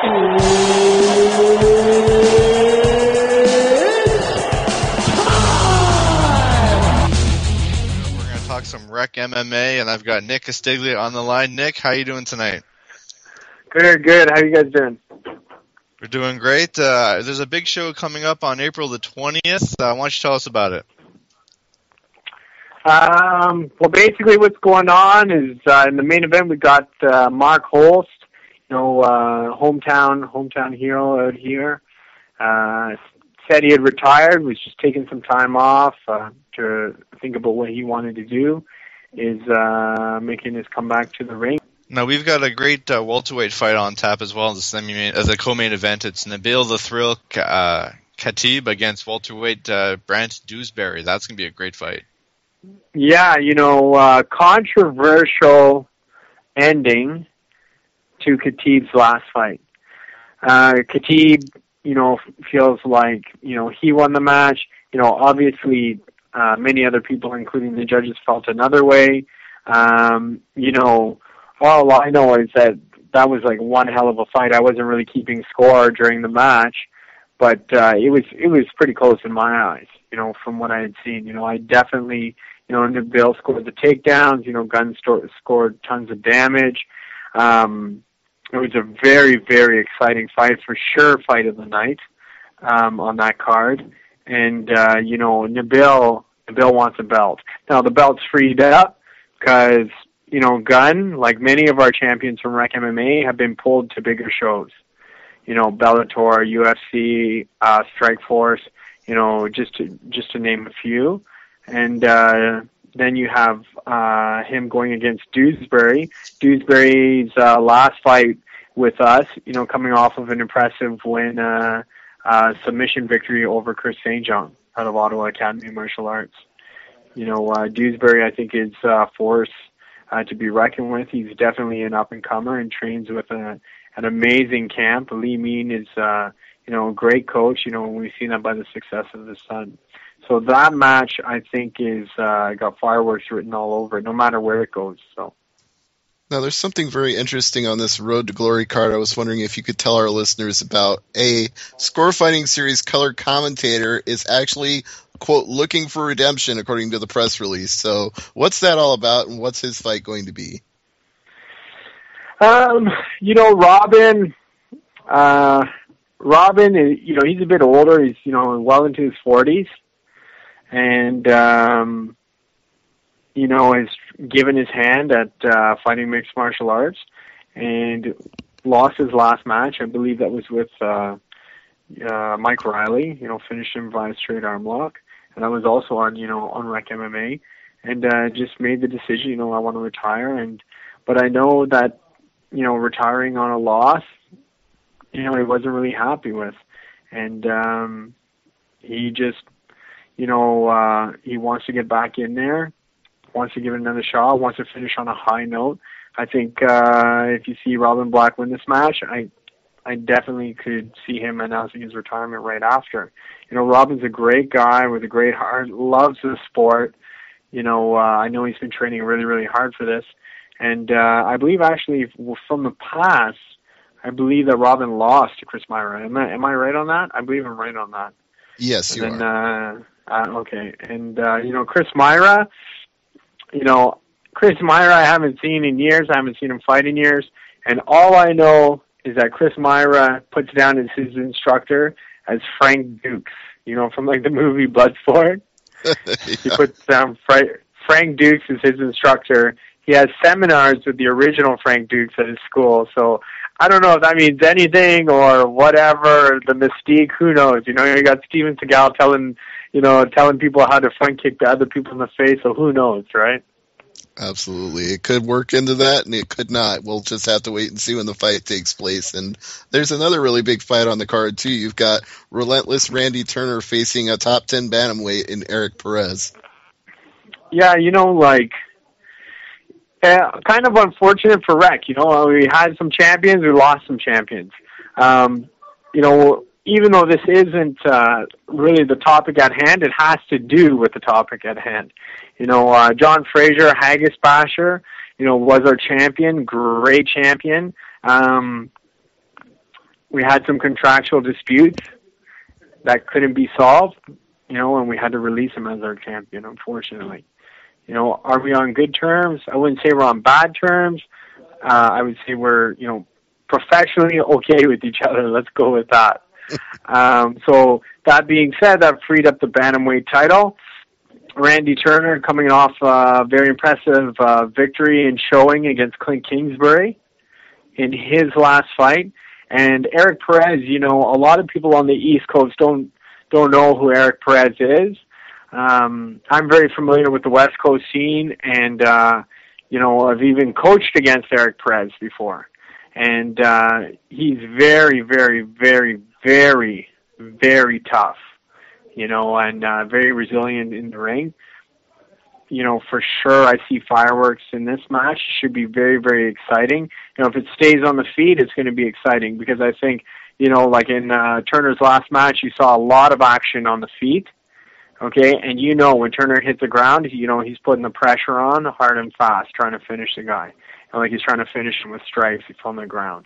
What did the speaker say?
We're going to talk some rec MMA, and I've got Nick Castiglia on the line. Nick, how you doing tonight? Good. How you guys doing? We're doing great. There's a big show coming up on April the 20th. Why don't you tell us about it? Well, basically what's going on is in the main event we got Mark Holst, hometown hero out here. Said he had retired, was just taking some time off to think about what he wanted to do, is making his comeback to the ring. Now, we've got a great welterweight fight on tap as well as a co-main event. It's Nabil the Thrill Khatib against welterweight Brant Dewsbury. That's going to be a great fight. Yeah, controversial ending to Khatib's last fight. Khatib, feels like, he won the match. Obviously, many other people, including the judges, felt another way. All I know is that was like one hell of a fight. I wasn't really keeping score during the match, but it was pretty close in my eyes, from what I had seen. I definitely, Nabil scored the takedowns, Gunn scored tons of damage. It was a very, very exciting fight, for sure, fight of the night on that card. And, Nabil wants a belt. Now, the belt's freed up because, Gunn, like many of our champions from Rec MMA, have been pulled to bigger shows. Bellator, UFC, Strikeforce, just to name a few. And then you have him going against Dewsbury. Dewsbury's last fight with us, coming off of an impressive win, submission victory over Chris St. John out of Ottawa Academy of Martial Arts. Dewsbury, I think, is a force to be reckoned with. He's definitely an up-and-comer and trains with an amazing camp. Lee Mean is, a great coach. We've seen that by the success of his son. So that match, I think, is got fireworks written all over it, no matter where it goes. So. Now, there's something very interesting on this Road to Glory card. I was wondering if you could tell our listeners about a Score Fighting Series color commentator is actually, quote, looking for redemption, according to the press release. So what's that all about, and what's his fight going to be? Robin, he's a bit older. He's, well into his 40s. And, has given his hand at fighting mixed martial arts and lost his last match. I believe that was with Mike Riley, finished him via straight arm lock. And I was also on Rec MMA, and just made the decision, I want to retire. But I know that, retiring on a loss, he wasn't really happy with. And he just, he wants to get back in there, wants to give it another shot, wants to finish on a high note. I think if you see Robin Black win this match, I definitely could see him announcing his retirement right after. Robin's a great guy with a great heart, loves the sport. I know he's been training really, really hard for this. And I believe actually from the past, I believe that Robin lost to Chris Myra. Am I right on that? I believe I'm right on that. Yes, you are. Okay. And, Chris Myra, I haven't seen in years. I haven't seen him fight in years. And all I know is that Chris Myra puts down as his instructor as Frank Dukes, from like the movie Bloodsport. He puts down Frank Dukes as his instructor. He has seminars with the original Frank Dukes at his school. So I don't know if that means anything or whatever, the mystique, who knows? You got Steven Seagal telling people how to front kick the other people in the face, so who knows, right? Absolutely. It could work into that, and it could not. We'll just have to wait and see when the fight takes place. And there's another really big fight on the card, too. You've got relentless Randy Turner facing a top 10 bantamweight in Erik Perez. Yeah, kind of unfortunate for Rec. We had some champions, we lost some champions. Even though this isn't really the topic at hand, it has to do with the topic at hand. John Fraser, Haggis Basher, was our champion, great champion. we had some contractual disputes that couldn't be solved, and we had to release him as our champion, unfortunately. Are we on good terms? I wouldn't say we're on bad terms. I would say we're, professionally okay with each other. Let's go with that. So that being said, that freed up the bantamweight title. Randy Turner coming off a very impressive victory and showing against Clint Kingsbury in his last fight. And Erik Perez, a lot of people on the East Coast don't know who Erik Perez is. I'm very familiar with the West Coast scene, and I've even coached against Erik Perez before. And he's very, very, very, very, very tough, and very resilient in the ring. For sure, I see fireworks in this match. Should be very, very exciting. If it stays on the feet, it's going to be exciting because I think, like in Turner's last match, you saw a lot of action on the feet. Okay, and when Turner hits the ground, he's putting the pressure on hard and fast, trying to finish the guy. Like he's trying to finish him with strikes on the ground.